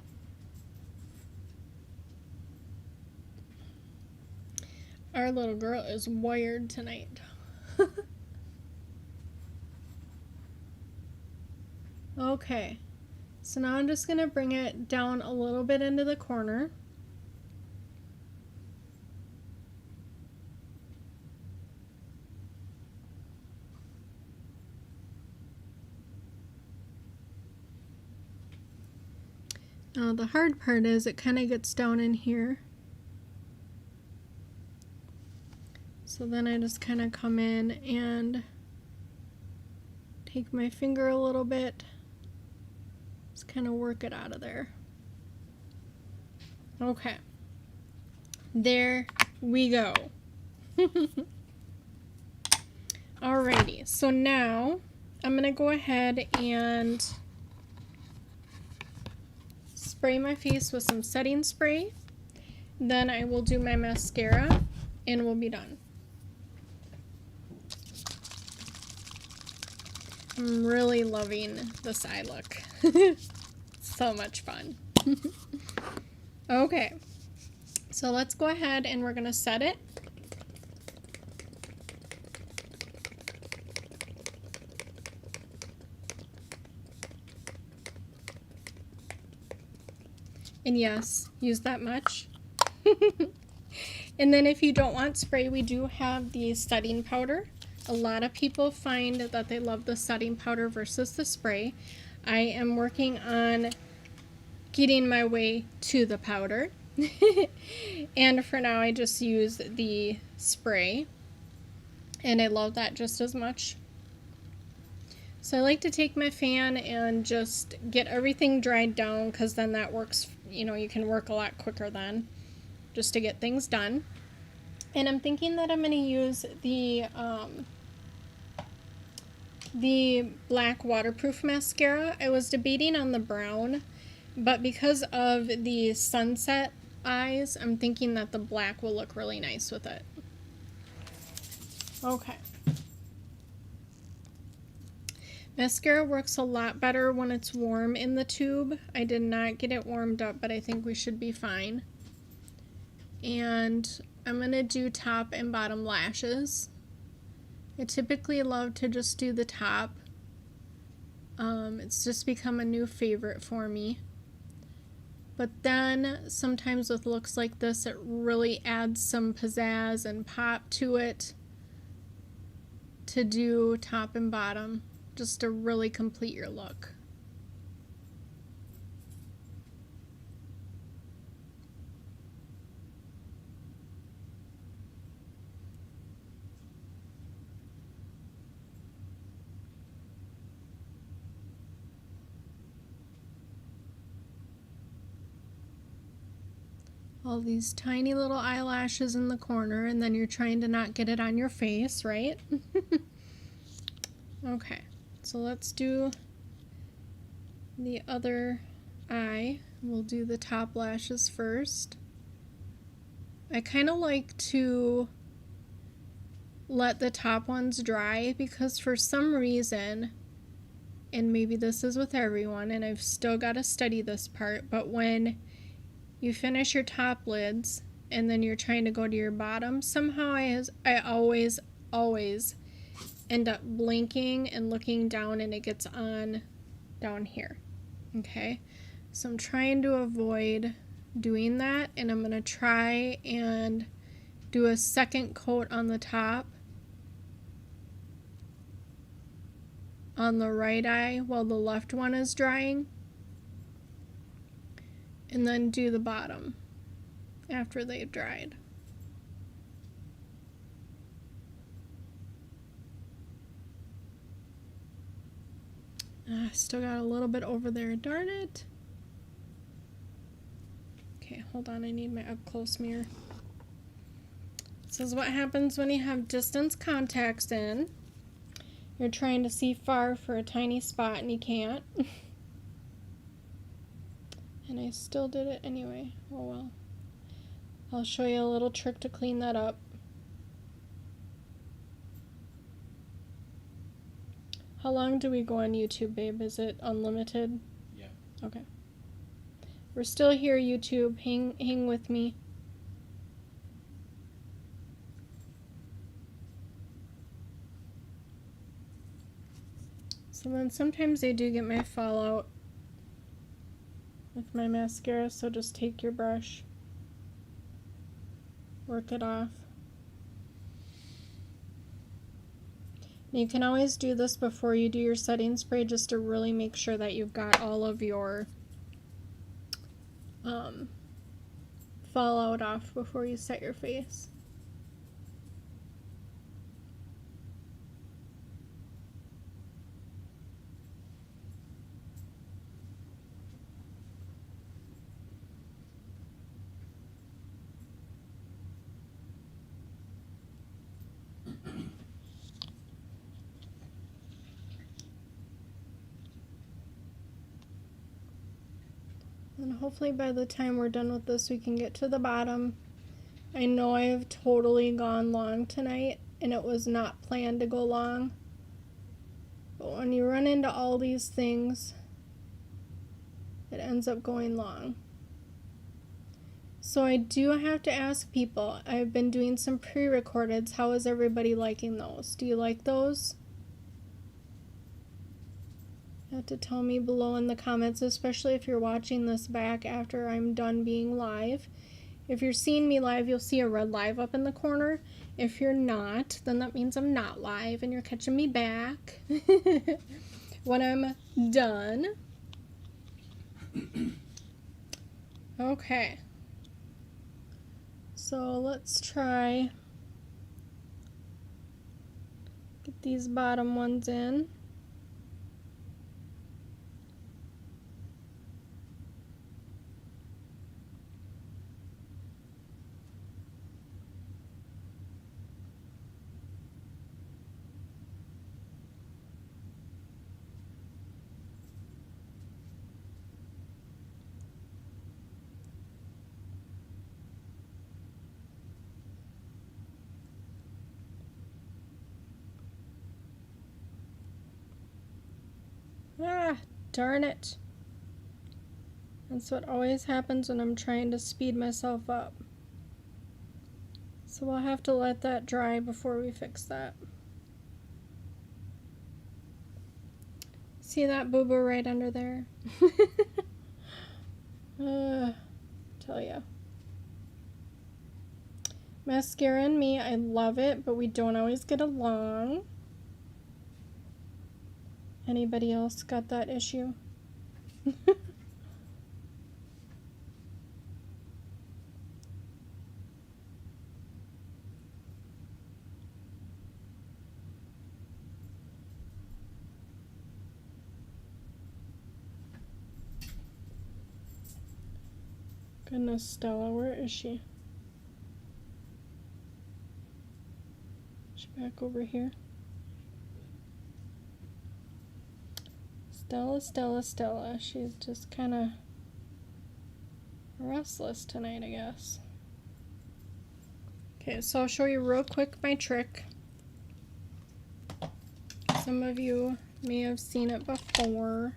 Our little girl is wired tonight. Okay, so now I'm just going to bring it down a little bit into the corner. Now the hard part is it kind of gets down in here. So then I just kind of come in and take my finger a little bit. Just kind of work it out of there. Okay. There we go. Alrighty, so now I'm going to go ahead and spray my face with some setting spray. Then I will do my mascara and we'll be done. I'm really loving this eye look. So much fun. Okay, so let's go ahead and we're going to set it. And yes, use that much. And then if you don't want spray, we do have the setting powder. A lot of people find that they love the setting powder versus the spray. I am working on getting my way to the powder. And for now I just use the spray. And I love that just as much. So I like to take my fan and just get everything dried down because then that works, you know, you can work a lot quicker then just to get things done. And I'm thinking that I'm going to use the black waterproof mascara. I was debating on the brown, but because of the sunset eyes, I'm thinking that the black will look really nice with it. Okay. Mascara works a lot better when it's warm in the tube. I did not get it warmed up, but I think we should be fine. And I'm going to do top and bottom lashes. I typically love to just do the top. It's just become a new favorite for me. But then sometimes with looks like this, it really adds some pizzazz and pop to it to do top and bottom, just to really complete your look. All these tiny little eyelashes in the corner, and then you're trying to not get it on your face, right? Okay, so let's do the other eye. We'll do the top lashes first. I kind of like to let the top ones dry because for some reason, and maybe this is with everyone, and I've still got to study this part, but when you finish your top lids and then you're trying to go to your bottom, somehow I always end up blinking and looking down and it gets on down here. Okay, so I'm trying to avoid doing that, and I'm going to try and do a second coat on the top on the right eye while the left one is drying, and then do the bottom after they've dried. Still got a little bit over there, darn it. Okay, hold on, I need my up close mirror. This is what happens when you have distance contacts in. You're trying to see far for a tiny spot and you can't. And I still did it anyway. Oh well. I'll show you a little trick to clean that up. How long do we go on YouTube, babe? Is it unlimited? Yeah. Okay. We're still here, YouTube. Hang with me. So then sometimes I do get my fallout with my mascara, so just take your brush, work it off. And you can always do this before you do your setting spray just to really make sure that you've got all of your fallout off before you set your face. And hopefully by the time we're done with this, we can get to the bottom. I know I have totally gone long tonight, and it was not planned to go long. But when you run into all these things, it ends up going long. So I do have to ask people, I've been doing some pre-recordeds. How is everybody liking those? Do you like those? You have to tell me below in the comments, especially if you're watching this back after I'm done being live. If you're seeing me live, you'll see a red live up in the corner. If you're not, then that means I'm not live and you're catching me back when I'm done. Okay. So let's try get these bottom ones in. Ah, darn it. That's what always happens when I'm trying to speed myself up. So we'll have to let that dry before we fix that. See that boo-boo right under there? Tell ya. Mascara and me, I love it, but we don't always get along. Anybody else got that issue? Goodness, Stella, where is she? Is she back over here? Stella. She's just kind of restless tonight, I guess. Okay, so I'll show you real quick my trick. Some of you may have seen it before.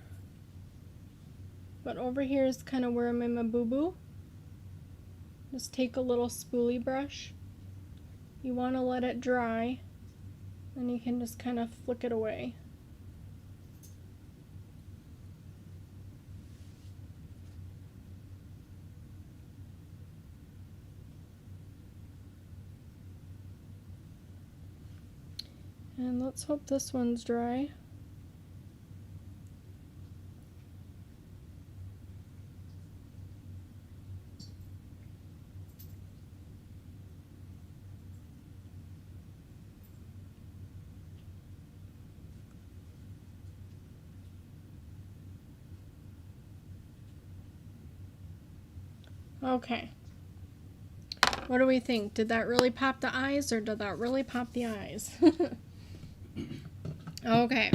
But over here is kind of where I'm in my boo-boo. Just take a little spoolie brush. You want to let it dry. Then you can just kind of flick it away. And let's hope this one's dry. Okay. What do we think? Did that really pop the eyes, or did that really pop the eyes? Okay.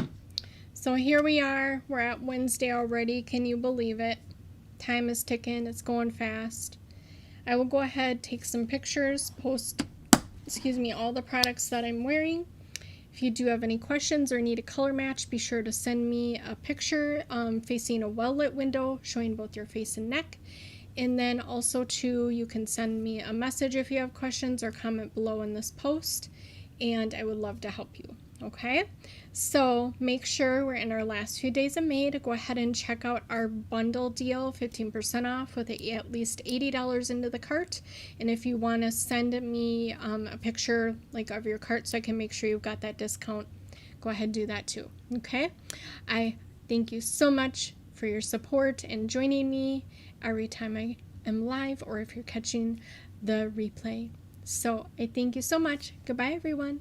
So here we are. We're at Wednesday already. Can you believe it? Time is ticking. It's going fast. I will go ahead, take some pictures, post, all the products that I'm wearing, If you do have any questions or need a color match, be sure to send me a picture facing a well-lit window showing both your face and neck. And then also too, you can send me a message if you have questions or comment below in this post, and I would love to help you. Okay, so make sure we're in our last few days of May to go ahead and check out our bundle deal, 15% off with at least $80 into the cart. And if you want to send me a picture like of your cart so I can make sure you've got that discount, go ahead and do that too. Okay, I thank you so much for your support and joining me every time I am live or if you're catching the replay. So I thank you so much. Goodbye, everyone.